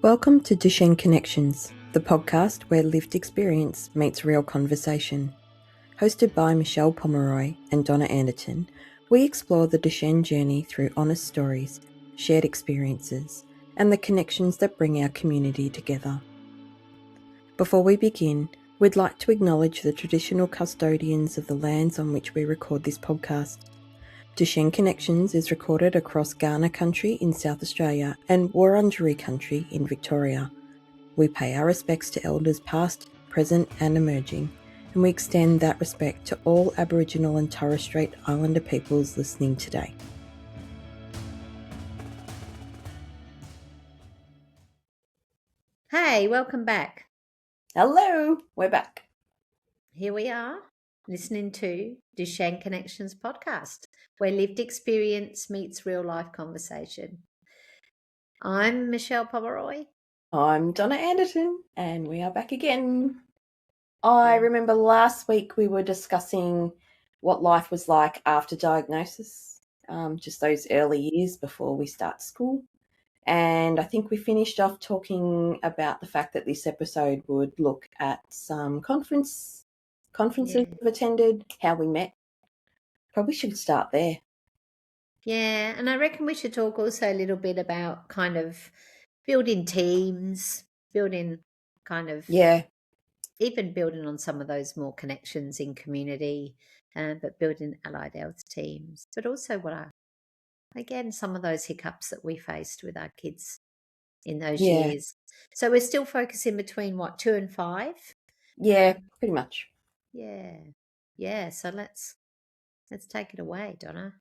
Welcome to Duchenne Connections, the podcast where lived experience meets real conversation. Hosted by Michelle Pomeroy and Donna Anderton, we explore the Duchenne journey through honest stories, shared experiences, and the connections that bring our community together. Before we begin, we'd like to acknowledge the traditional custodians of the lands on which we record this podcast. Duchenne Connections is recorded across Kaurna country in South Australia and Wurundjeri country in Victoria. We pay our respects to elders past, present and emerging, and we extend that respect to all Aboriginal and Torres Strait Islander peoples listening today. Hey, welcome back. Hello, we're back. Here we are, listening to Duchenne Connections podcast, where lived experience meets real life conversation. I'm Michelle Pomeroy. I'm Donna Anderton, and we are back again. I remember last week we were discussing what life was like after diagnosis, just those early years before we start school. And I think we finished off talking about the fact that this episode would look at some conferences we've attended, how we met. Probably should start there. Yeah, and I reckon we should talk also a little bit about kind of building teams, building kind of... Yeah. Even building on some of those more connections in community, but building allied health teams, but also some of those hiccups that we faced with our kids in those years. So we're still focusing between 2 and 5? Yeah, pretty much. Yeah. So let's take it away, Donna.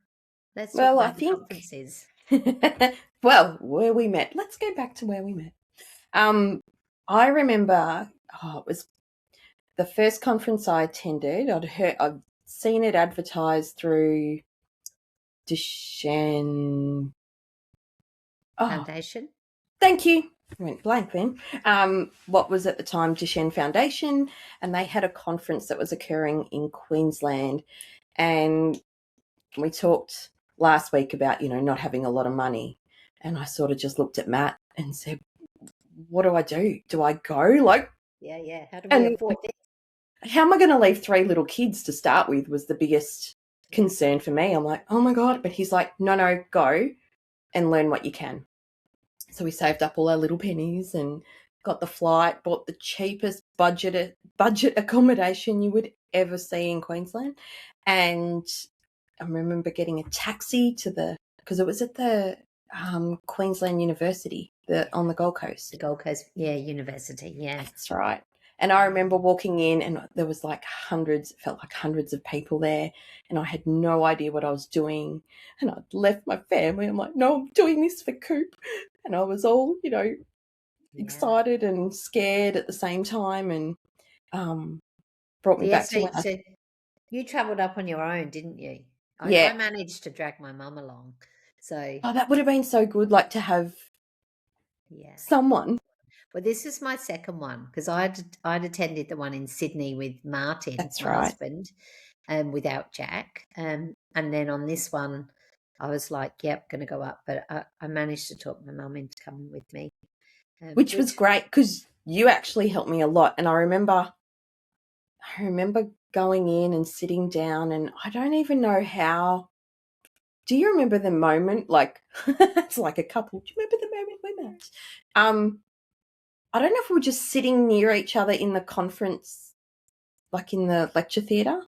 Let's talk about the conferences. Well, where we met. Let's go back to where we met. I remember it was the first conference I attended. I'd seen it advertised through Duchenne Foundation. Thank you. I went blank then. What was at the time Duchenne Foundation, and they had a conference that was occurring in Queensland. And we talked last week about, not having a lot of money. And I sort of just looked at Matt and said, what do I do? Do I go? Yeah. How do we afford this? How am I going to leave 3 little kids to start with was the biggest concern for me. I'm like, oh my God. But he's like, no, go and learn what you can. So we saved up all our little pennies and got the flight, bought the cheapest budget accommodation you would ever see in Queensland. And I remember getting a taxi because it was at the Queensland University on the Gold Coast. The Gold Coast, university, yeah. That's right. And I remember walking in and there was felt like hundreds of people there, and I had no idea what I was doing. And I'd left my family. I'm like, no, I'm doing this for Coop. And I was all, excited and scared at the same time, and brought me back to so you travelled up on your own, didn't you? I managed to drag my mum along. So that would have been so good, to have someone. Well, this is my second one because I'd attended the one in Sydney with Martin, That's my right. husband, without Jack. And then on this one, I was like, yep, going to go up. But I managed to talk my mum into coming with me. Which was great because you actually helped me a lot. And I remember going in and sitting down, and I don't even know how. Do you remember the moment? It's like a couple. Do you remember the moment we met? I don't know if we were just sitting near each other in the conference, in the lecture theatre.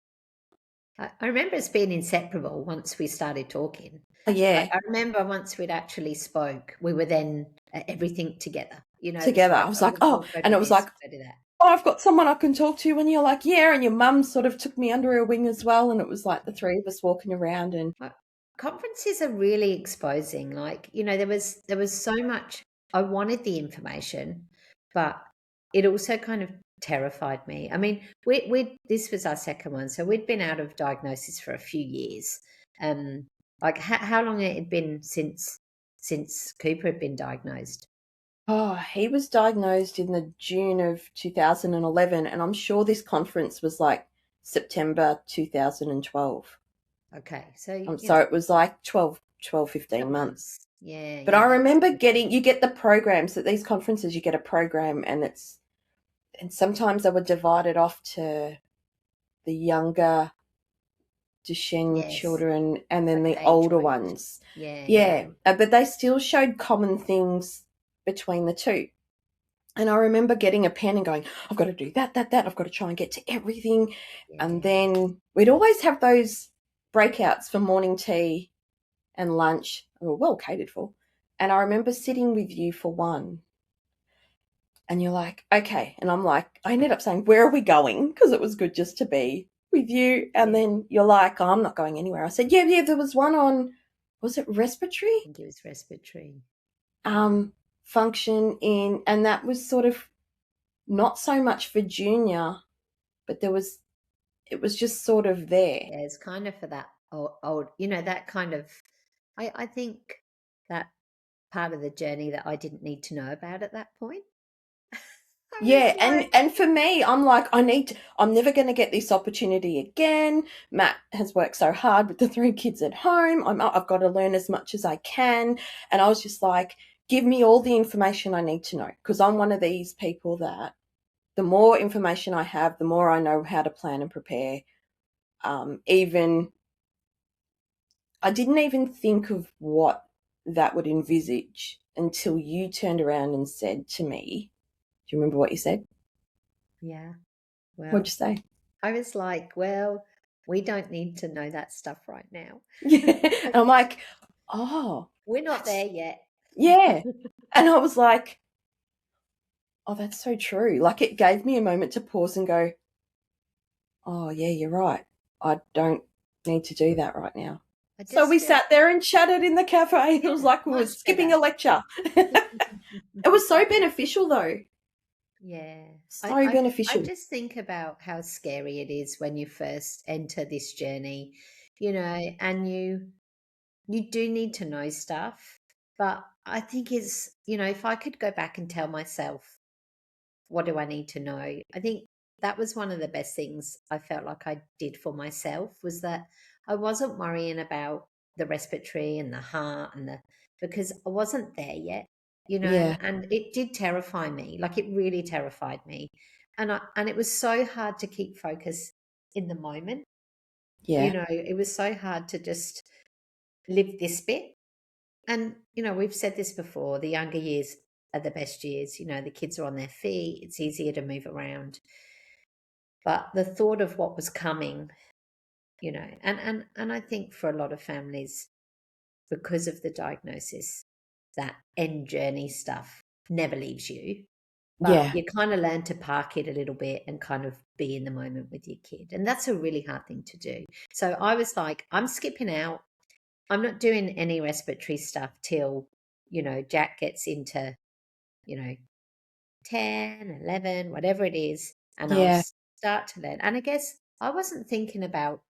I remember us being inseparable once we started talking. Yeah. I remember once we'd actually spoke, we were then everything together, Together. I was like, and it was like, I've got someone I can talk to. And you're like, yeah. And your mum sort of took me under her wing as well. And it was like the 3 of us walking around. And conferences are really exposing. There was so much. I wanted the information, but it also kind of terrified me. I mean, this was our second one, so we'd been out of diagnosis for a few years. How long it had been since Cooper had been diagnosed? He was diagnosed in the June of 2011, and I'm sure this conference was September 2012. Okay, so so it was 12, 15 months. Yeah, But yeah, I that's remember so true. you get the programs at these conferences, you get a program, and sometimes they were divided off to the younger Duchenne Yes. children and then Like the older age-wise. ones. Yeah, yeah. Yeah, but they still showed common things between the two. And I remember getting a pen and going, I've got to do that, that, that. I've got to try and get to everything. And Yeah. then we'd always have those breakouts for morning tea and lunch. We were well catered for. And I remember sitting with you for one. And you're like, okay. And I'm like, I ended up saying, where are we going? Because it was good just to be with you. And Yeah. then you're like, oh, I'm not going anywhere. I said, yeah, yeah, there was one on, was it I respiratory? think it was respiratory. Function in, and that was sort of not so much for junior, but it was just sort of there. Yeah, it's kind of for that old, that kind of, I think that part of the journey that I didn't need to know about at that point. I was Yeah, like, and for me, I'm like, I'm never going to get this opportunity again. Matt has worked so hard with the three kids at home. I've got to learn as much as I can. And I was just like, give me all the information I need to know. Because I'm one of these people that the more information I have, the more I know how to plan and prepare. Even, I didn't even think of what that would envisage until you turned around and said to me, do you remember what you said? yeah, What'd well, you say? I was like, well, we don't need to know that stuff right now. Yeah. And I'm like, oh, We're not that's, there yet. yeah. And I was like, oh, that's so true. Like it gave me a moment to pause and go, oh, yeah, you're right. I don't need to do that right now. I So just we feel, sat there and chatted in the cafe. It was yeah, like we were much skipping a better. lecture. It was so beneficial, though. Yeah. I, So I I beneficial. just think about how scary it is when you first enter this journey, and you do need to know stuff. But I think if I could go back and tell myself, what do I need to know? I think that was one of the best things I felt like I did for myself, was that I wasn't worrying about the respiratory and the heart because I wasn't there yet, Yeah, and it did terrify me. Like it really terrified me. And it was so hard to keep focus in the moment. yeah, It was so hard to just live this bit. And, we've said this before, the younger years are the best years. The kids are on their feet, it's easier to move around. But the thought of what was coming, and I think for a lot of families, because of the diagnosis, that end journey stuff never leaves you. But yeah. you kind of learn to park it a little bit and kind of be in the moment with your kid. And that's a really hard thing to do. So I was like, I'm skipping out. I'm not doing any respiratory stuff till, Jack gets into, you know, 10, 11, whatever it is, and I'll Yeah. start to learn. And I guess I wasn't thinking about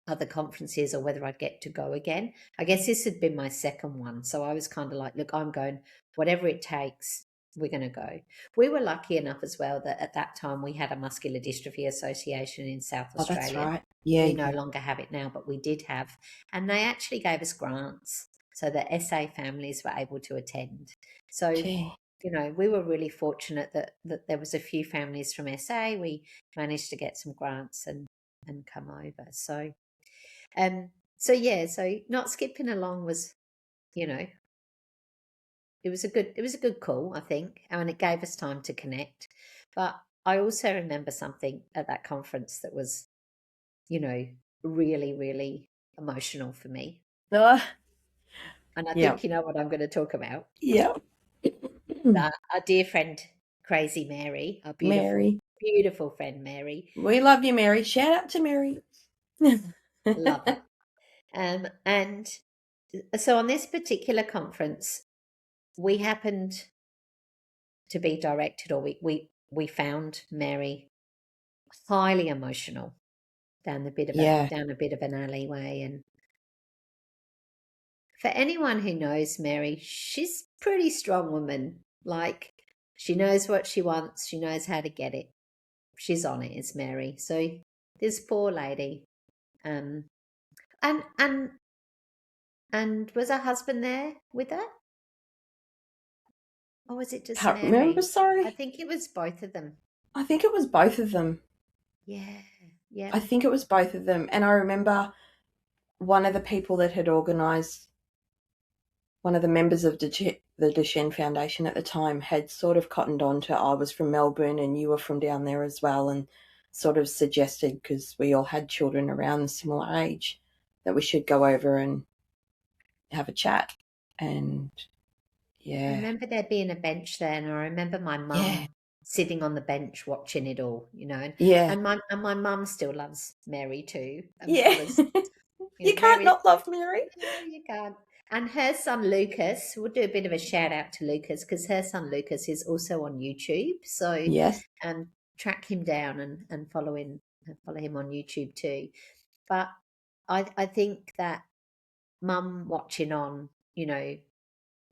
other conferences or whether I'd get to go again. I guess this had been my second one. So I was kind of like, look, I'm going, whatever it takes, we're going to go. We were lucky enough as well that at that time we had a muscular dystrophy association in South Oh, that's Australia. right. Yeah, We no yeah. longer have it now, but we did have. And they actually gave us grants so that SA families were able to attend. So, Gee. we were really fortunate that there was a few families from SA. We managed to get some grants and come over. So yeah, so not skipping along was, you know, it was a good call, I think, and it gave us time to connect. But I also remember something at that conference that was, you know, really, really emotional for me. Oh, And I yeah, think you know what I'm going to talk about. yeah. Our dear friend, Crazy Mary, our beautiful, Mary. beautiful friend Mary, We love you, Mary. Shout out to Mary. love her. And so on this particular conference, we happened to be directed, or we found Mary highly emotional Yeah, down a bit of an alleyway. And for anyone who knows Mary, she's a pretty strong woman. Like she knows what she wants, she knows how to get it. She's on it, is Mary. So this poor lady, and And was her husband there with her? Or was it just Can't remember, Mary? I sorry. think it was both of them. I think it was both of them. Yeah, yeah. I think it was both of them. And I remember one of the people that had organised, one of the members of the Duchenne Foundation at the time, had sort of cottoned on to, I was from Melbourne and you were from down there as well, and sort of suggested, because we all had children around a similar age, that we should go over and have a chat. And I yeah, remember there being a bench there, and I remember my yeah, mum sitting on the bench watching it all, yeah, and my mum still loves Mary too, yeah. because You can't Mary. not love Mary. No, you can't. And her son Lucas, we'll do a bit of a shout out to Lucas, because her son Lucas is also on YouTube. So Yes, track him down and follow him on YouTube too. But I think that mum watching on,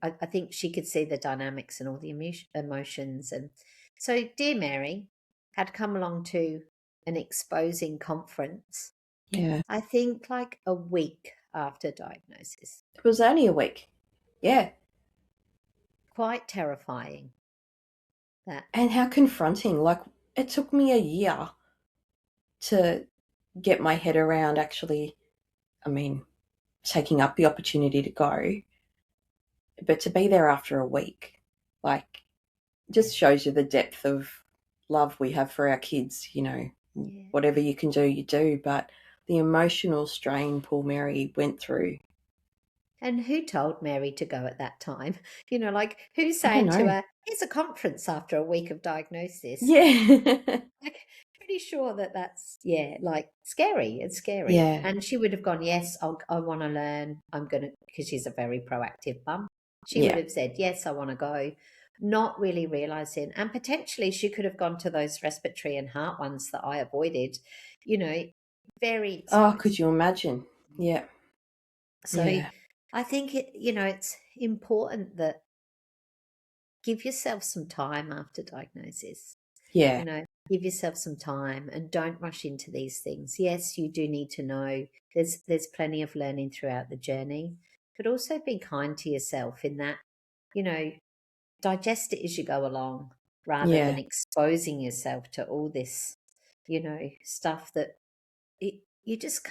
I think she could see the dynamics and all the emotions. And so dear Mary had come along to an exposing conference, yeah. I think like a week after diagnosis. It was only a week. Yeah. Quite terrifying that. And how confronting. Like, it took me a year to get my head around actually, I mean, taking up the opportunity to go, but to be there after a week, like, Yeah, just shows you the depth of love we have for our kids, yeah. whatever you can do, you do. But the emotional strain poor Mary went through, And who told Mary to go at that time? Like who's I don't saying to know. her, here's a conference after a week of diagnosis? Yeah. Like, pretty sure that that's, yeah, like scary. It's scary. Yeah. And she would have gone, yes, I want to learn. I'm going to, because she's a very proactive mum. She would Yeah. have said, yes, I want to go, not really realizing. And potentially she could have gone to those respiratory and heart ones that I avoided, you know, very Oh, exposed. could you imagine? Yeah. So Yeah. I think it's important that give yourself some time after diagnosis. Yeah. You know, give yourself some time and don't rush into these things. Yes, you do need to know there's plenty of learning throughout the journey, but also be kind to yourself in that, you know, digest it as you go along rather than Yeah. exposing yourself to all this, stuff that you just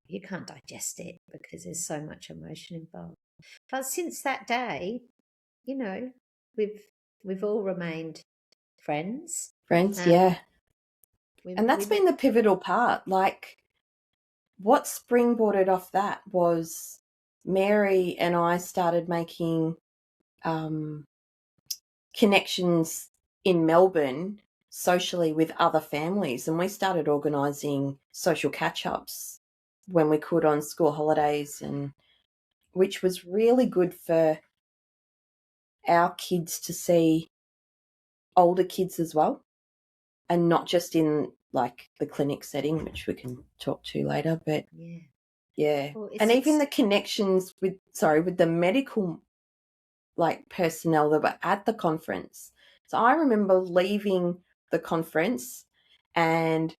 you can't digest it because there's so much emotion involved. But since that day, you know, we've we've all remained friends. Friends, Um, yeah. we And we that's met. been the pivotal part. Like, what springboarded off that was Mary and I started making um, connections in Melbourne socially with other families, and we started organising social catch-ups when we could on school holidays, and which was really good for our kids to see older kids as well, and not just in like the clinic setting, which we can talk to later, but Yeah. yeah. Well, And even it's the connections with the medical like personnel that were at the conference. So I remember leaving the conference and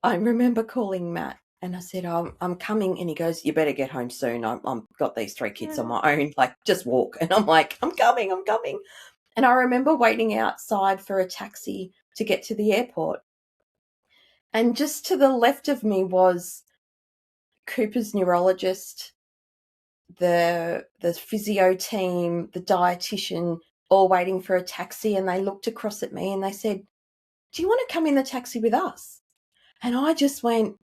I remember calling Matt and I said, I'm coming. And he goes, you better get home soon. I'm got these 3 kids on my own, like just walk. And I'm like, I'm coming, I'm coming. And I remember waiting outside for a taxi to get to the airport. And just to the left of me was Cooper's neurologist, the physio team, the dietitian, all waiting for a taxi, and they looked across at me and they said, do you want to come in the taxi with us? And I just went,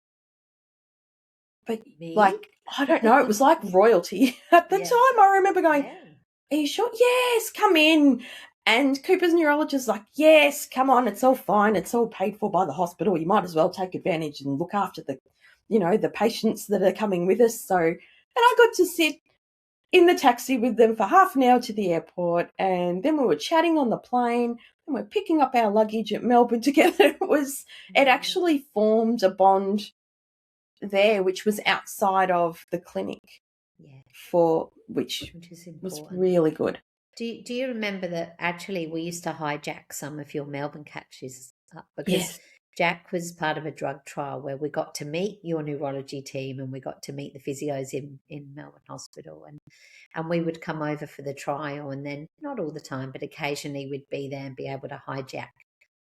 but me. like, I don't know, it was like royalty. At the Yeah. time I remember going, Yeah. are you sure? Yes, come in. And Cooper's neurologist like, yes, come on, it's all fine, it's all paid for by the hospital, you might as well take advantage and look after the patients that are coming with us. So, and I got to sit in the taxi with them for half an hour to the airport, and then we were chatting on the plane, and we're picking up our luggage at Melbourne together. It Yeah. actually formed a bond there, which was outside of the clinic, Yeah. for which Which is was important. really good. Do you remember that actually we used to hijack some of your Melbourne catches because Yes. Jack was part of a drug trial where we got to meet your neurology team and we got to meet the physios in Melbourne Hospital, and we would come over for the trial, and then not all the time, but occasionally we'd be there and be able to hijack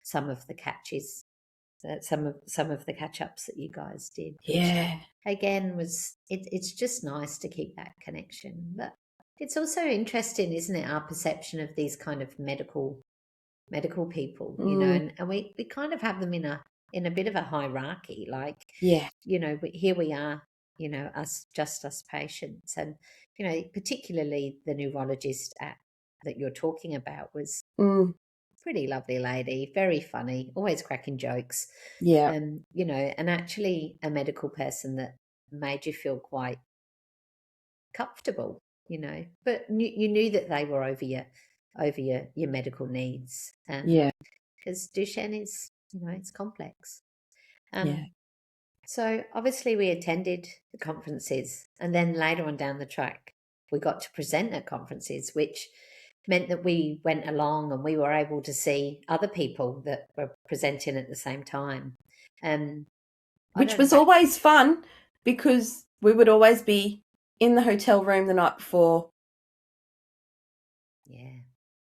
some of the catches, some of the catch ups that you guys did, which Yeah. again it's just nice to keep that connection. But it's also interesting, isn't it, our perception of these kind of medical people, and we kind of have them in a bit of a hierarchy, like, Yeah. here we are, us patients, and particularly the neurologist that you're talking about was pretty lovely lady, very funny, always cracking jokes, Yeah. and actually a medical person that made you feel quite comfortable, but you knew that they were over your medical needs. Yeah. Because Duchenne is, it's complex. Yeah. So obviously we attended the conferences, and then later on down the track, we got to present at conferences, which meant that we went along and we were able to see other people that were presenting at the same time. Which was always fun because we would always be in the hotel room the night before. Yeah.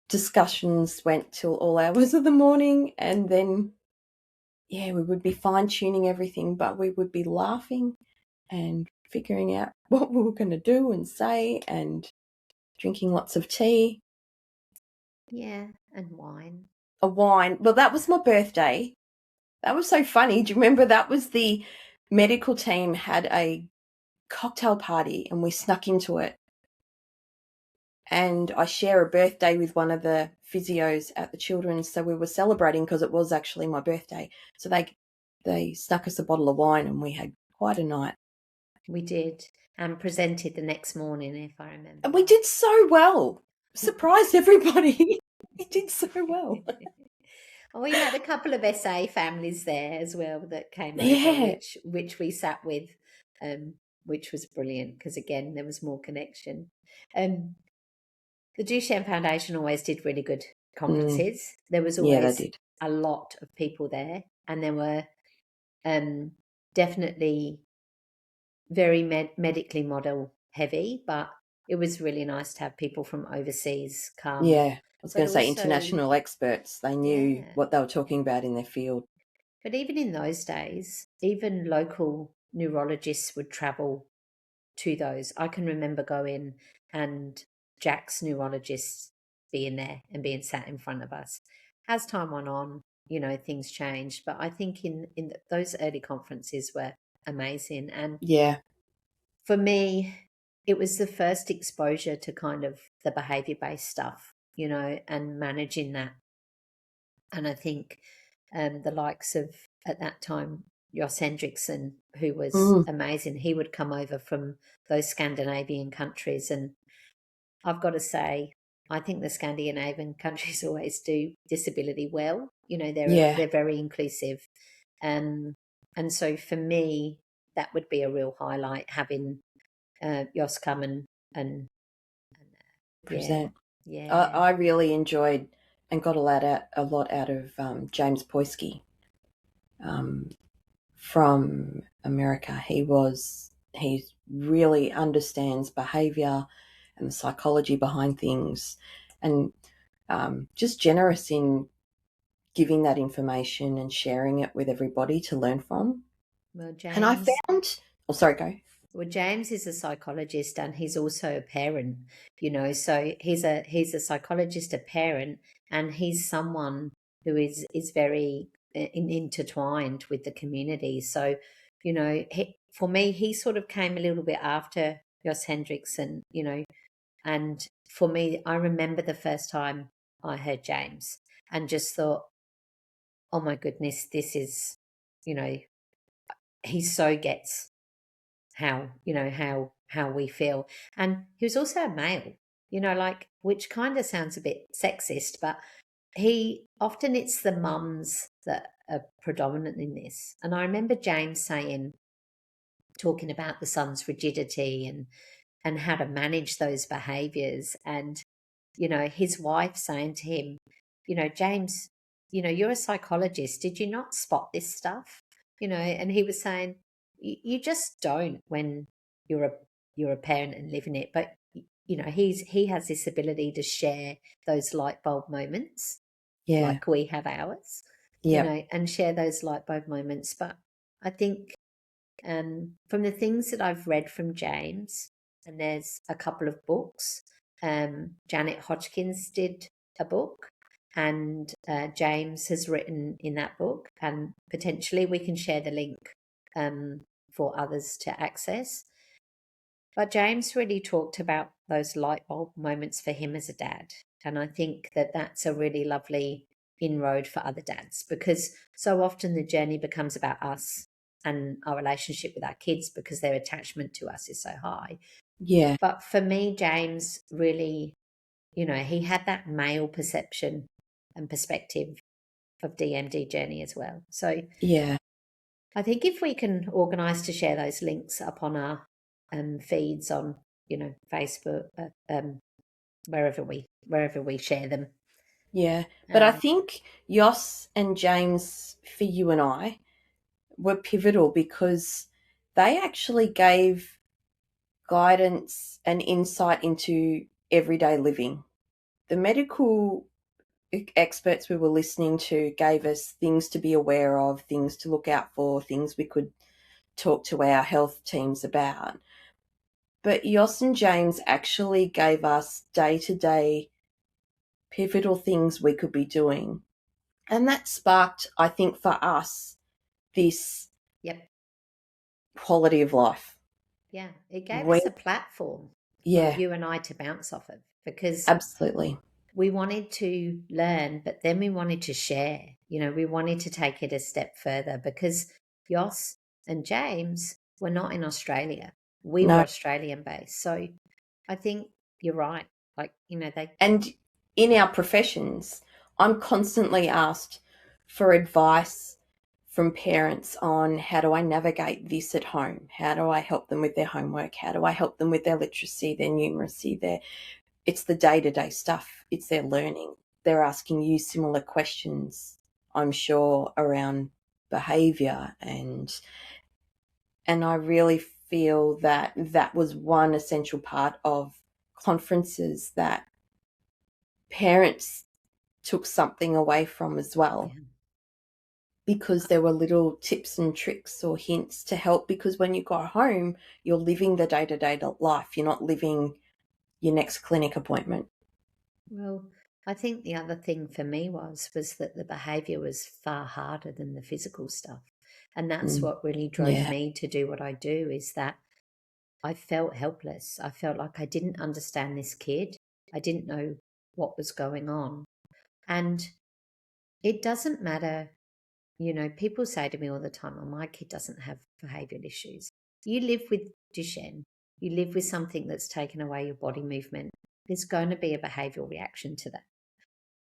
Discussions went till all hours of the morning, and then we would be fine-tuning everything, but we would be laughing and figuring out what we were going to do and say, and drinking lots of tea. Yeah, and wine. A wine. Well, that was my birthday. That was so funny. Do you remember that was the medical team had a cocktail party and we snuck into it? And I share a birthday with one of the physios at the children's, so we were celebrating because it was actually my birthday. So they snuck us a bottle of wine and we had quite a night. We did, and presented the next morning, if I remember. And we did so well. Surprised everybody. We did so well. We had a couple of SA families there as well that came Yeah. over, which we sat with, which was brilliant because, again, there was more connection. The Duchenne Foundation always did really good conferences. There was always a lot of people there, and there were definitely very medically model heavy, but it was really nice to have people from overseas come. Yeah, I was going to say international experts. They knew what they were talking about in their field. But even in those days, even local neurologists would travel to those. I can remember going and Jack's neurologists being there and being sat in front of us. As time went on, things changed. But I think in those early conferences were amazing. And for me, it was the first exposure to kind of the behaviour-based stuff, and managing that. And I think the likes of, at that time, Jos Hendrickson, who was amazing, he would come over from those Scandinavian countries. And I've got to say, I think the Scandinavian countries always do disability well. They're very inclusive. And so for me, that would be a real highlight, having Jos come and present. Yeah. I really enjoyed and got a lot out of James Poisky from America. He really understands behaviour and the psychology behind things, and just generous in giving that information and sharing it with everybody to learn from. Well, James, and I found... Oh, sorry, go. Well, James is a psychologist and he's also a parent, so he's a psychologist, a parent, and he's someone who is very intertwined with the community. So, for me, he sort of came a little bit after Jos Hendrickson, and for me, I remember the first time I heard James and just thought, oh my goodness, this is, he so gets how we feel. And he was also a male, which kind of sounds a bit sexist, but it's the mums that are predominant in this. And I remember James talking about the son's rigidity and how to manage those behaviors, and his wife saying to him, James, you're a psychologist. Did you not spot this stuff? And he was saying, you just don't when you're a parent and live in it. But, he has this ability to share those light bulb moments Yeah. like we have ours, Yep. and share those light bulb moments. But I think from the things that I've read from James, and there's a couple of books. Janet Hodgkins did a book, and James has written in that book, and potentially we can share the link for others to access. But James really talked about those light bulb moments for him as a dad. And I think that that's a really lovely inroad for other dads, because so often the journey becomes about us and our relationship with our kids because their attachment to us is so high. Yeah. But for me, James really, he had that male perception and perspective of DMD journey as well. So Yeah. I think if we can organise to share those links up on our feeds on, Facebook, wherever we share them. Yeah. But I think Yoss and James, for you and I, were pivotal because they actually gave guidance and insight into everyday living. The medical experts we were listening to gave us things to be aware of, things to look out for, things we could talk to our health teams about. But Yoss and James actually gave us day-to-day pivotal things we could be doing. And that sparked, I think, for us, this Yep. quality of life. Yeah, it gave We, us a platform for yeah, you and I to bounce off of, because absolutely. we wanted to learn, but then we wanted to share. We wanted to take it a step further, because Yoss and James were not in Australia. We were No. Australian based. So I think you're right. Like, they. And in our professions, I'm constantly asked for advice from parents on how do I navigate this at home? How do I help them with their homework? How do I help them with their literacy, their numeracy, it's the day-to-day stuff. It's their learning. They're asking you similar questions, I'm sure, around behaviour, and I really feel that that was one essential part of conferences that parents took something away from as well, Yeah. because there were little tips and tricks or hints to help, because when you go home you're living the day-to-day life, you're not living your next clinic appointment. Well, I think the other thing for me was that the behaviour was far harder than the physical stuff. And that's what really drove Yeah. me to do what I do, is that I felt helpless. I felt like I didn't understand this kid. I didn't know what was going on. And it doesn't matter, people say to me all the time, oh, my kid doesn't have behavioural issues. You live with Duchenne, you live with something that's taken away your body movement. There's going to be a behavioural reaction to that.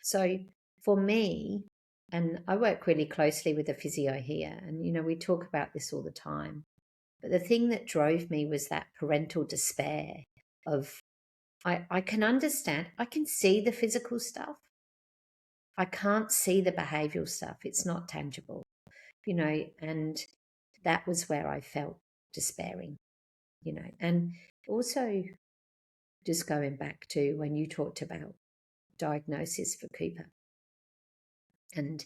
So for me, and I work really closely with a physio here, and, we talk about this all the time. But the thing that drove me was that parental despair of, I can understand, I can see the physical stuff. I can't see the behavioural stuff. It's not tangible, and that was where I felt despairing, and also just going back to when you talked about diagnosis for Cooper and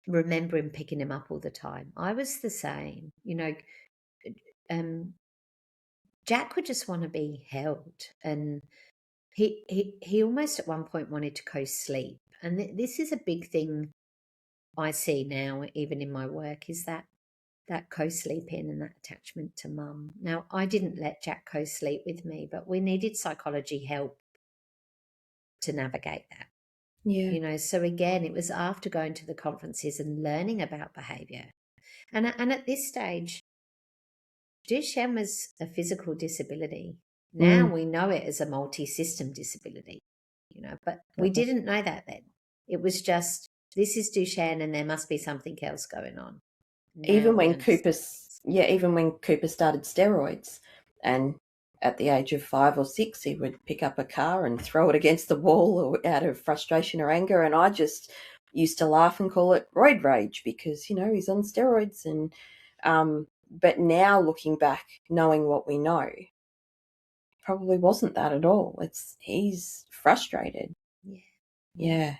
remembering picking him up all the time. I was the same, Jack would just want to be held, and he almost at one point wanted to co-sleep. And this is a big thing I see now, even in my work, is that co-sleep in and that attachment to mum. Now, I didn't let Jack co-sleep with me, but we needed psychology help to navigate that. Yeah. So again, it was after going to the conferences and learning about behaviour. And at this stage, Duchenne was a physical disability. Now we know it as a multi-system disability, but we didn't know that then. It was just, this is Duchenne and there must be something else going on. Now even we when understand. Cooper started steroids, and at the age of 5 or 6 he would pick up a car and throw it against the wall or out of frustration or anger, and I just used to laugh and call it roid rage because, he's on steroids. And but now looking back, knowing what we know, probably wasn't that at all. He's frustrated. Yeah.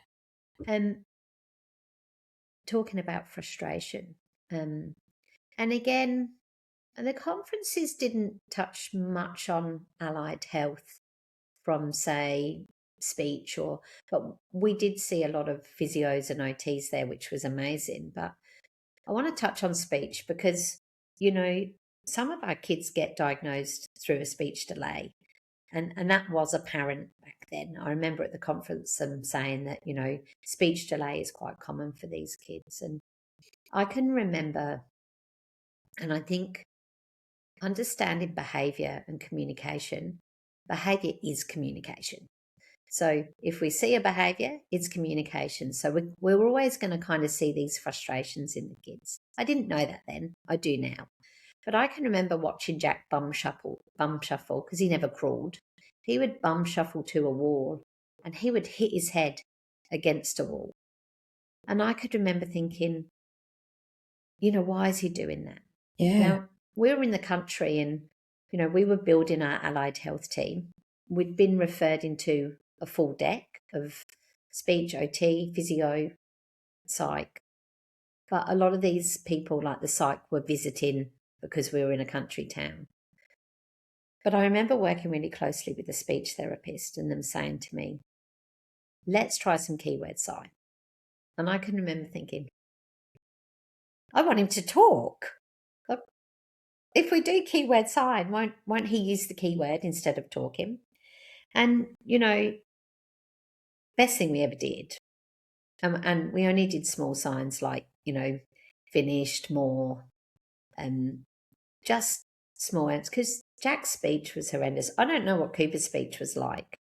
Talking about frustration, and again, the conferences didn't touch much on allied health from, say, speech, but we did see a lot of physios and OTs there, which was amazing. But I want to touch on speech because, some of our kids get diagnosed through a speech delay. And that was apparent back then. I remember at the conference them saying that, speech delay is quite common for these kids. And I can remember, and I think understanding behaviour and communication, behaviour is communication. So if we see a behaviour, it's communication. So we're always going to kind of see these frustrations in the kids. I didn't know that then. I do now. But I can remember watching Jack bum shuffle, because he never crawled. He would bum shuffle to a wall and he would hit his head against a wall. And I could remember thinking, why is he doing that? Yeah. Now, we were in the country and, we were building our allied health team. We'd been referred into a full deck of speech, OT, physio, psych. But a lot of these people, like the psych, were visiting because we were in a country town. But I remember working really closely with the speech therapist and them saying to me, let's try some keyword sign. And I can remember thinking, I want him to talk. If we do keyword sign, won't he use the keyword instead of talking? And, best thing we ever did. And we only did small signs like, finished, more, just small ones, because Jack's speech was horrendous. I don't know what Cooper's speech was like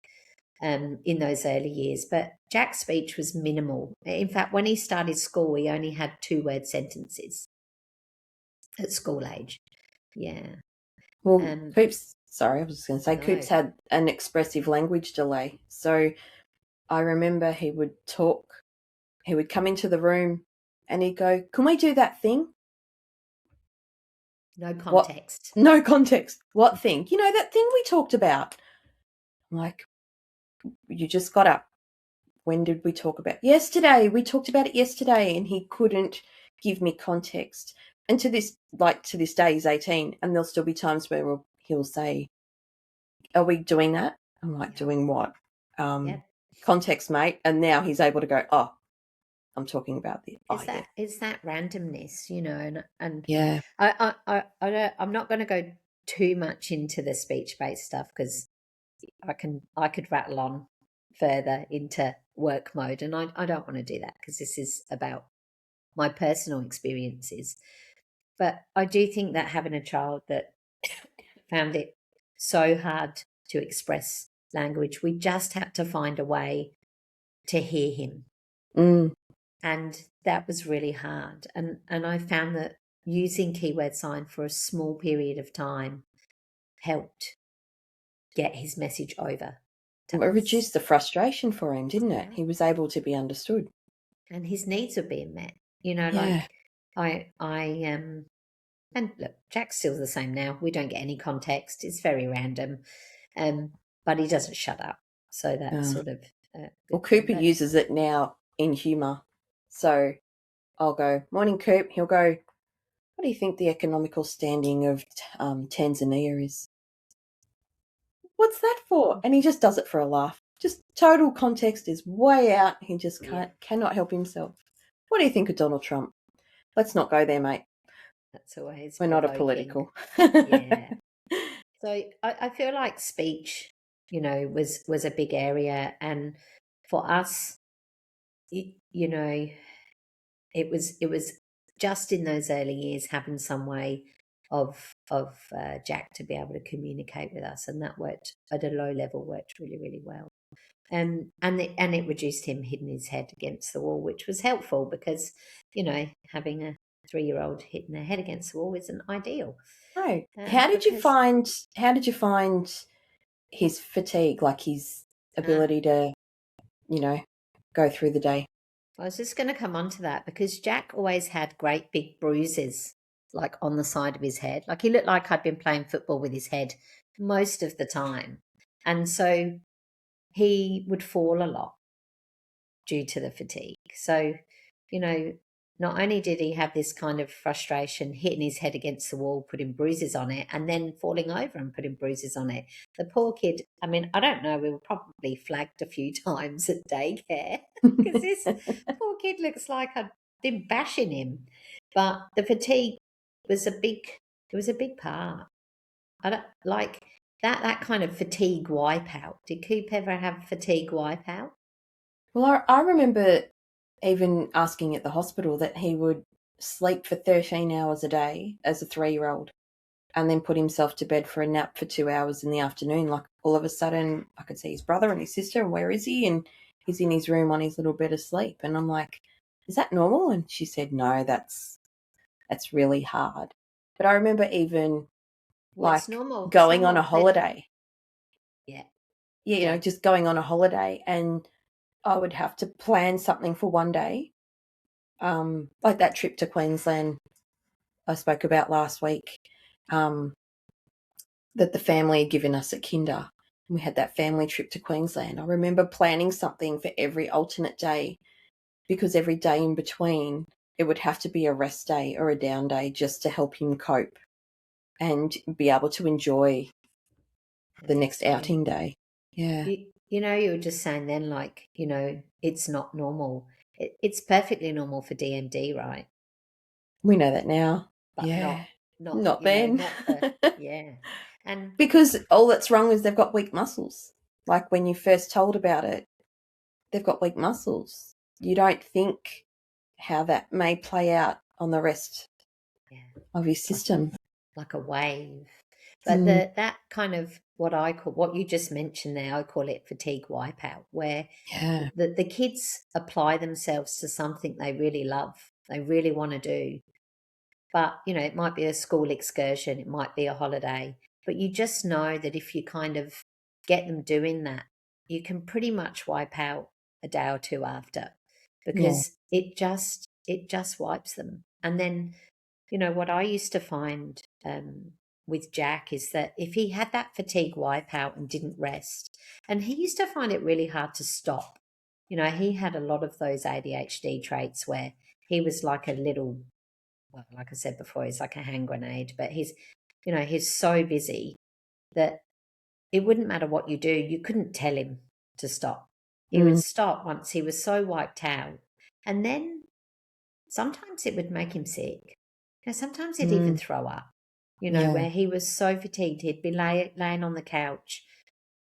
in those early years, but Jack's speech was minimal. In fact, when he started school, he only had 2-word sentences at school age. Yeah. Well, Coops, sorry, I was just going to say, Coops had an expressive language delay. So I remember he would talk, he would come into the room and he'd go, can we do that thing? No context. What? No context. What thing? That thing we talked about. I'm like, you just got up. When did we talk about? Yesterday. We talked about it yesterday, and he couldn't give me context. And to this day, he's 18, and there'll still be times where he'll say, are we doing that? I'm like, doing what? Context, mate. And now he's able to go, oh, I'm talking about the. Is that randomness, and yeah. I'm not going to go too much into the speech-based stuff because I could rattle on further into work mode, and I don't want to do that because this is about my personal experiences. But I do think that having a child that found it so hard to express language, we just had to find a way to hear him. And that was really hard. And I found that using keyword sign for a small period of time helped get his message over. It reduced the frustration for him, didn't it? He was able to be understood. And his needs were being met. Like and look, Jack's still the same now. We don't get any context. It's very random. But he doesn't shut up. So that's sort of well, Cooper uses it now in humour. So I'll go, morning, Coop. He'll go, what do you think the economical standing of Tanzania is? What's that for? And he just does it for a laugh. Just total context is way out. He just cannot help himself. What do you think of Donald Trump? Let's not go there, mate. That's always We're not a political. Yeah. So I feel like speech, was a big area, and for us, it was just in those early years having some way of Jack to be able to communicate with us, and that worked at a low level, worked really, really well. And it reduced him hitting his head against the wall, which was helpful because having a 3-year-old hitting their head against the wall isn't ideal. Right. How did you find his fatigue, like his ability to, go through the day? I was just going to come on to that because Jack always had great big bruises, like on the side of his head. Like he looked like I'd been playing football with his head most of the time. And so he would fall a lot due to the fatigue. So, you know, not only did he have this kind of frustration hitting his head against the wall, putting bruises on it, and then falling over and putting bruises on it. The poor kid, I mean, I don't know, we were probably flagged a few times at daycare because this poor kid looks like I'd been bashing him. But the fatigue was it was a big part. I don't like that kind of fatigue wipeout. Did Coop ever have fatigue wipeout? Well, I remember even asking at the hospital that he would sleep for 13 hours a day as a 3-year-old and then put himself to bed for a nap for 2 hours in the afternoon. Like all of a sudden, I could see his brother and his sister, and where is he? And he's in his room on his little bed asleep. And I'm like, is that normal? And she said, no, that's really hard. But I remember even Well, it's like normal. It's going on a normal. holiday. Yeah. Yeah, Go on. just going on a holiday, and I would have to plan something for one day. Like that trip to Queensland I spoke about last week, that the family had given us at kinder. We had that family trip to Queensland. I remember planning something for every alternate day because every day in between it would have to be a rest day or a down day just to help him cope and be able to enjoy the next outing day. Yeah. You were just saying then, like, it's not normal. It's perfectly normal for DMD, right? We know that now. But Yeah. not, Not then. not for, yeah. And Because all that's wrong is they've got weak muscles. Like when you first told about it, they've got weak muscles. You don't think how that may play out on the rest of your system. like a wave. But that kind of what you just mentioned there, I call it fatigue wipeout, where Yeah. the kids apply themselves to something they really love, they really want to do. But, it might be a school excursion, it might be a holiday, but you just know that if you kind of get them doing that, you can pretty much wipe out a day or two after Yeah. because it just wipes them. And then, what I used to find with Jack is that if he had that fatigue wipeout and didn't rest, and he used to find it really hard to stop. He had a lot of those ADHD traits where he was like a little, well, like I said before, he's like a hand grenade, but he's so busy that it wouldn't matter what you do, you couldn't tell him to stop. He would stop once he was so wiped out. And then sometimes it would make him sick. Sometimes he'd even throw up, Yeah. where he was so fatigued, he'd be laying on the couch.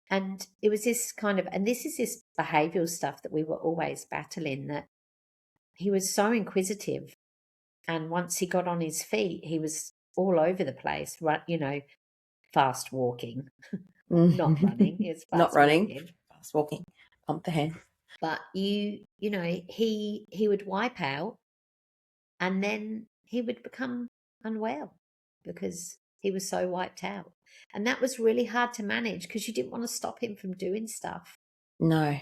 And it was this kind of, and this is this behavioural stuff that we were always battling, that he was so inquisitive. And once he got on his feet, he was all over the place, fast walking, not running. He was Not fast running, walking. fast walking. Pump the hand. But he would wipe out, and then he would become unwell because he was so wiped out. And that was really hard to manage because you didn't want to stop him from doing stuff. No.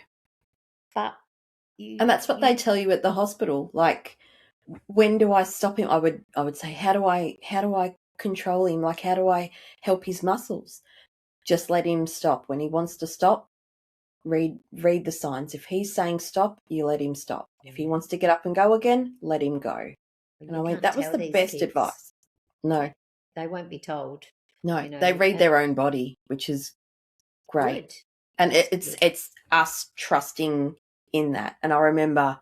But And that's what they tell you at the hospital. Like, when do I stop him? I would say, how do I control him? Like, how do I help his muscles? Just let him stop. When he wants to stop, read the signs. If he's saying stop, you let him stop. If he wants to get up and go again, let him go. And I went, that was the best advice. No. They won't be told. No, they read their own body, which is great. Good. And it's us trusting in that. And I remember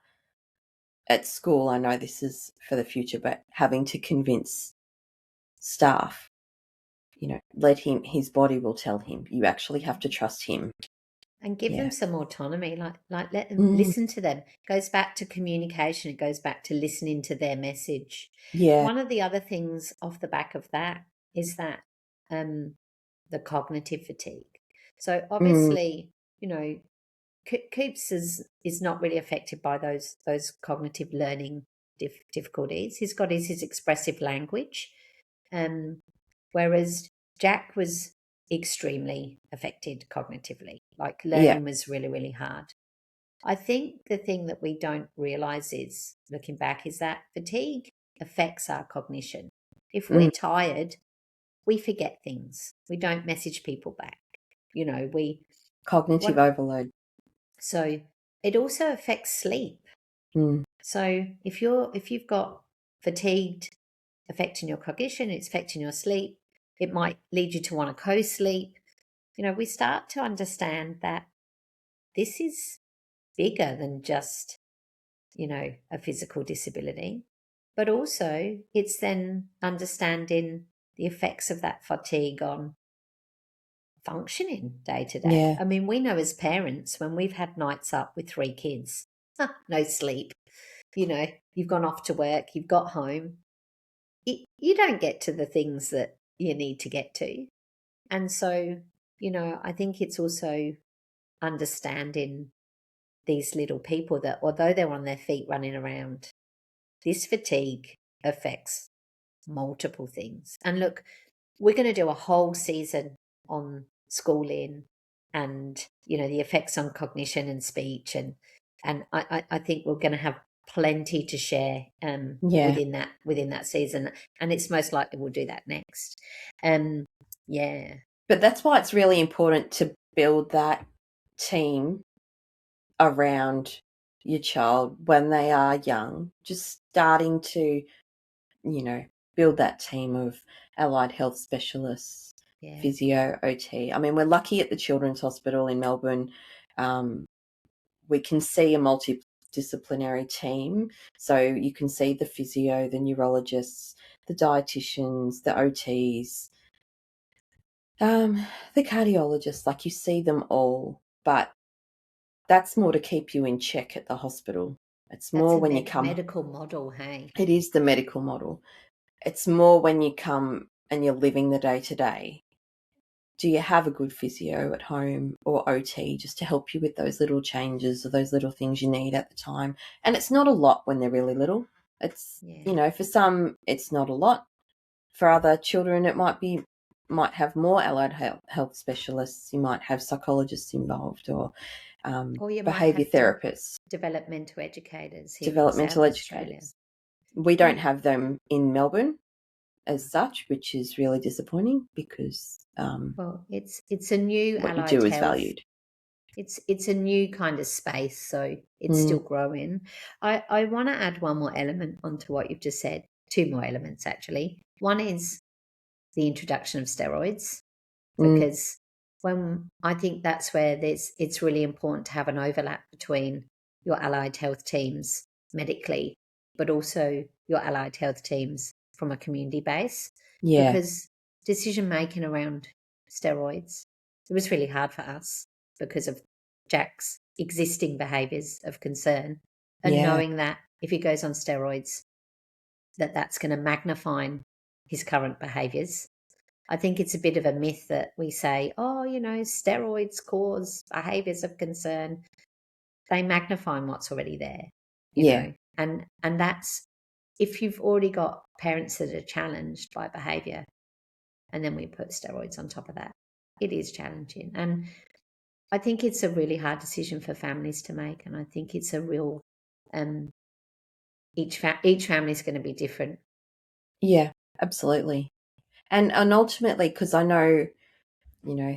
at school, I know this is for the future, but having to convince staff, let him, his body will tell him. You actually have to trust him. And give them some autonomy, like let them listen to them. It goes back to communication. It goes back to listening to their message. Yeah. One of the other things off the back of that is that the cognitive fatigue. So obviously, Coops is not really affected by those cognitive learning difficulties. He's got his expressive language, whereas Jack was extremely affected cognitively. Like learning was really, really hard. I think the thing that we don't realize is, looking back, is that fatigue affects our cognition. If we're Mm. tired, we forget things. We don't message people back. You know, we Cognitive want, overload. so it also affects sleep. Mm. So if you've got fatigued affecting your cognition, it's affecting your sleep, it might lead you to want to co-sleep. You know, we start to understand that this is bigger than just, you know, a physical disability, but also it's then understanding the effects of that fatigue on functioning day to day. Yeah. I mean, we know as parents, when we've had nights up with 3 kids, no sleep, you know, you've gone off to work, you've got home, you don't get to the things that you need to get to. And so, you know, I think it's also understanding these little people that although they're on their feet running around, this fatigue affects multiple things. And look, we're going to do a whole season on schooling and, you know, the effects on cognition and speech. And I think we're going to have plenty to share Yeah. within that season. And it's most likely we'll do that next. Yeah. But that's why it's really important to build that team around your child when they are young, just starting to, build that team of allied health specialists, Yeah. physio, OT. I mean, we're lucky at the Children's Hospital in Melbourne. We can see a multidisciplinary team. So you can see the physio, the neurologists, the dietitians, the OTs, the cardiologists, like you see them all. But that's more to keep you in check at the hospital. It's That's more a when you come. medical model, hey? It is the medical model. It's more when you come and you're living the day to day. Do you have a good physio at home or OT just to help you with those little changes or those little things you need at the time? And it's not a lot when they're really little. It's, Yeah. for some, it's not a lot. For other children, it might have more allied health specialists. You might have psychologists involved or Or you might behaviour have therapists, developmental educators here in developmental South Australia. educators. We don't And have them in Melbourne as such, which is really disappointing because well, it's a new what you allied do is health. valued. It's a new kind of space, so it's Mm. still growing. I want to add one more element onto what you've just said. Two more elements actually. One is the introduction of steroids, Mm. because when I think that's where it's really important to have an overlap between your allied health teams medically, but also your allied health teams from a community base, Yeah, because decision making around steroids, it was really hard for us because of Jack's existing behaviours of concern, and yeah, knowing that if he goes on steroids, that's going to magnify his current behaviours. I think it's a bit of a myth that we say, oh, you know, steroids cause behaviours of concern. They magnify what's already there, you yeah, know, and that's if you've already got parents that are challenged by behaviour, and then we put steroids on top of that, it is challenging. And I think it's a really hard decision for families to make, and I think it's a real each family is going to be different. yeah, absolutely. And ultimately, because I know,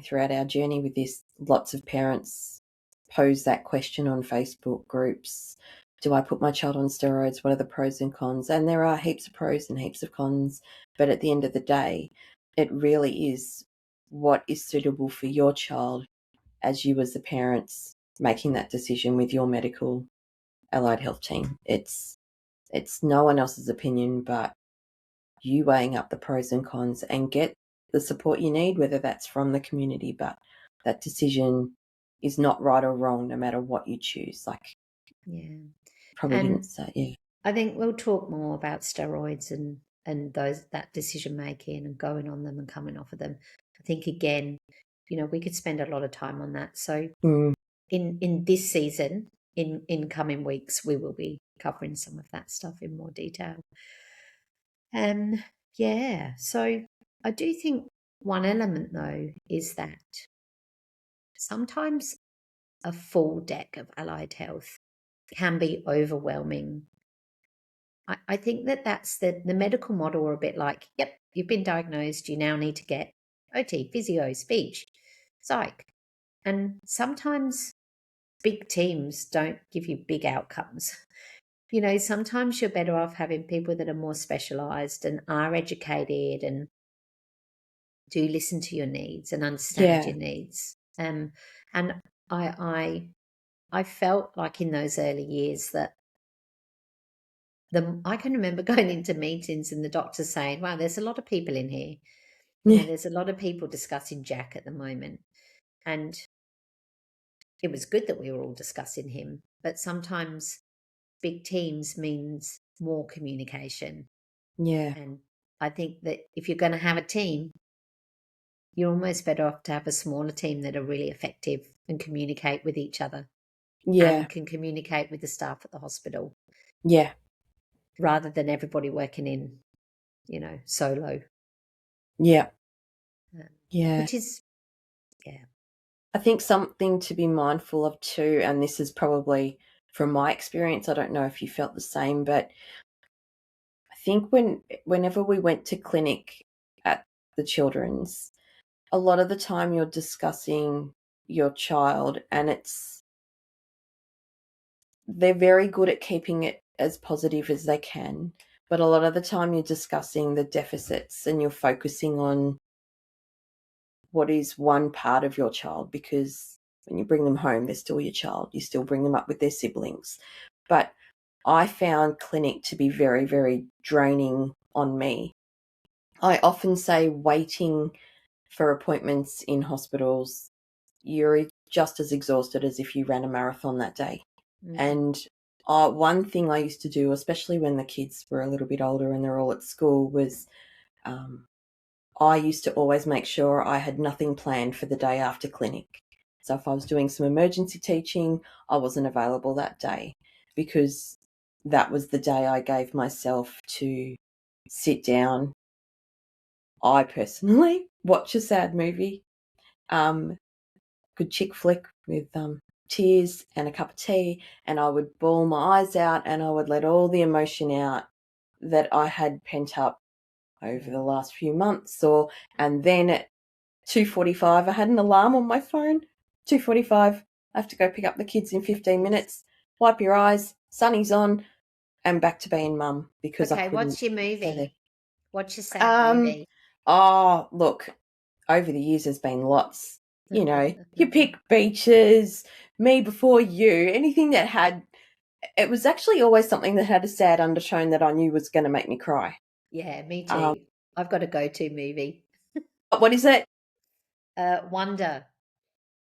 throughout our journey with this, lots of parents pose that question on Facebook groups. Do I put my child on steroids? What are the pros and cons? And there are heaps of pros and heaps of cons. But at the end of the day, it really is what is suitable for your child as you as the parents making that decision with your medical allied health team. It's no one else's opinion but you weighing up the pros and cons and get the support you need, whether that's from the community. But that decision is not right or wrong, no matter what you choose. Like, Yeah. probably didn't And say, yeah. I think we'll talk more about steroids and that decision making and going on them and coming off of them. I think again, you know, we could spend a lot of time on that. So Mm. in this season, in coming weeks, we will be covering some of that stuff in more detail. Yeah. So I do think one element though is that sometimes a full deck of allied health can be overwhelming. I think that's the medical model are a bit like, yep, you've been diagnosed, you now need to get OT, physio, speech, psych. And sometimes big teams don't give you big outcomes. Sometimes you're better off having people that are more specialized and are educated and do listen to your needs and understand Yeah. your needs. And I felt like in those early years that I can remember going into meetings and the doctor saying, wow, there's a lot of people in here. Yeah. There's a lot of people discussing Jack at the moment. And it was good that we were all discussing him, but sometimes big teams means more communication. Yeah. And I think that if you're going to have a team, you're almost better off to have a smaller team that are really effective and communicate with each other Yeah. and can communicate with the staff at the hospital Yeah. rather than everybody working in, solo. Yeah. Yeah. Which is, yeah. I think something to be mindful of too, and this is probably from my experience, I don't know if you felt the same, but I think whenever we went to clinic at the children's, a lot of the time you're discussing your child, and they're very good at keeping it as positive as they can, but a lot of the time you're discussing the deficits and you're focusing on what is one part of your child, because when you bring them home, they're still your child. You still bring them up with their siblings. But I found clinic to be very, very draining on me. I often say waiting for appointments in hospitals, you're just as exhausted as if you ran a marathon that day. And one thing I used to do, especially when the kids were a little bit older and they're all at school, was I used to always make sure I had nothing planned for the day after clinic. So if I was doing some emergency teaching, I wasn't available that day, because that was the day I gave myself to sit down. I personally watch a sad movie, good chick flick with tears and a cup of tea, and I would bawl my eyes out and I would let all the emotion out that I had pent up over the last few months. And then at 2:45, I had an alarm on my phone. 2:45, I have to go pick up the kids in 15 minutes. Wipe your eyes, sunny's on, and back to being mum, because I Okay, couldn't what's your stay there. movie? What's your sad movie? Oh, look, over the years there's been lots. You pick Beaches, Me Before You, anything that had, it was actually always something that had a sad undertone that I knew was going to make me cry. Yeah, me too. I've got a go-to movie. What is it? Wonder.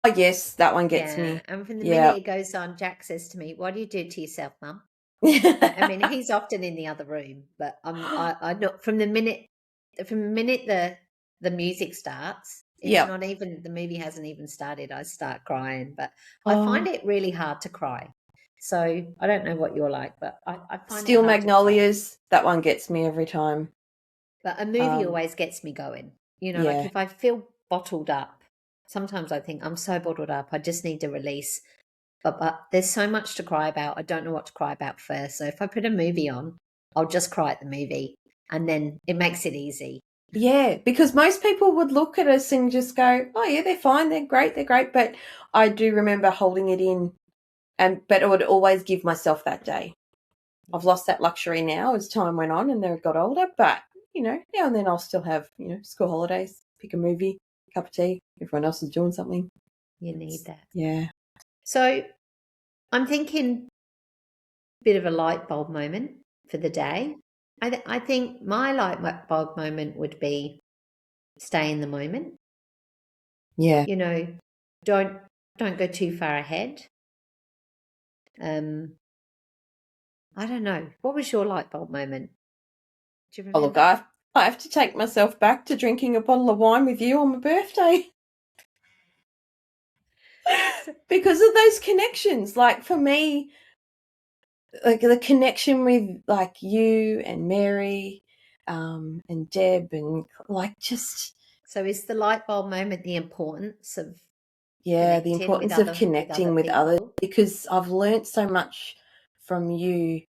Oh, yes, that one gets Yeah, me. and from the Yeah. minute it goes on, Jack says to me, "What do you do to yourself, Mum?" I mean, he's often in the other room, but I not from the minute the music starts, it's Yeah. not even the movie hasn't even started. I start crying, but I Oh, find it really hard to cry. So I don't know what you're like, but I find it Steel hard to cry. Magnolias, that one gets me every time. But a movie always gets me going. Like Yeah. if I feel bottled up, sometimes I think I'm so bottled up, I just need to release. But there's so much to cry about. I don't know what to cry about first. So if I put a movie on, I'll just cry at the movie, and then it makes it easy. Yeah, because most people would look at us and just go, "Oh yeah, they're fine, they're great, they're great." But I do remember holding it in, but I would always give myself that day. I've lost that luxury now as time went on and they got older, but now and then I'll still have, school holidays, pick a movie, cup of tea, everyone else is doing something. You need that. Yeah. So I'm thinking a bit of a light bulb moment for the day. I think my light bulb moment would be stay in the moment. Yeah. Don't go too far ahead. I don't know. What was your light bulb moment? Do you Oh, look, remember? I have to take myself back to drinking a bottle of wine with you on my birthday. Because of those connections. Like, for me, like the connection with like you and Mary, and Deb, and like just. So is the light bulb moment the importance of Yeah, the importance of connecting with others, because I've learnt so much from you,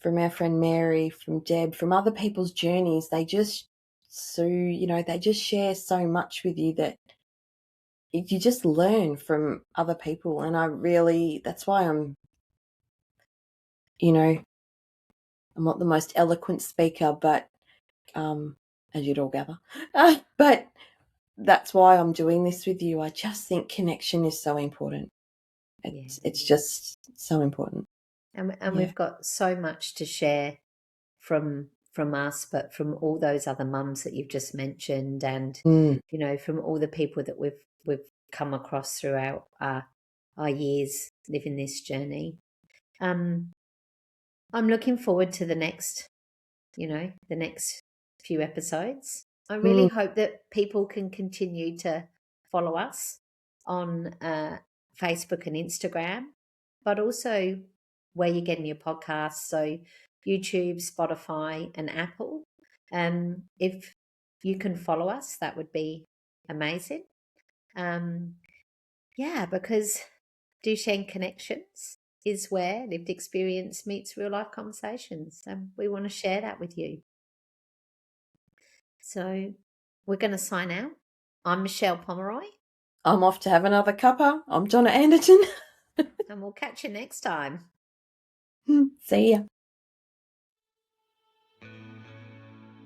from our friend Mary, from Deb, from other people's journeys. They just they just share so much with you that you just learn from other people. And that's why I'm not the most eloquent speaker, but as you'd all gather, but that's why I'm doing this with you. I just think connection is so important. It's just so important. And we've got so much to share from us, but from all those other mums that you've just mentioned, and from all the people that we've come across throughout our years living this journey. I'm looking forward to the next few episodes. I really hope that people can continue to follow us on Facebook and Instagram, but also where you're getting your podcasts, so YouTube, Spotify, and Apple. If you can follow us, that would be amazing. Because Duchenne Connections is where lived experience meets real life conversations, and we want to share that with you. So we're going to sign out. I'm Michelle Pomeroy. I'm off to have another cuppa. I'm Donna Anderton. And we'll catch you next time. See ya.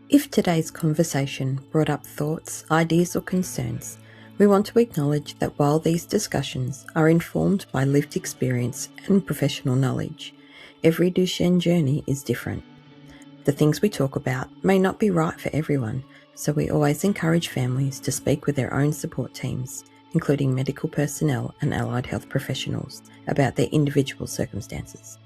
If today's conversation brought up thoughts, ideas, or concerns, we want to acknowledge that while these discussions are informed by lived experience and professional knowledge, every Duchenne journey is different. The things we talk about may not be right for everyone, so we always encourage families to speak with their own support teams, including medical personnel and allied health professionals, about their individual circumstances.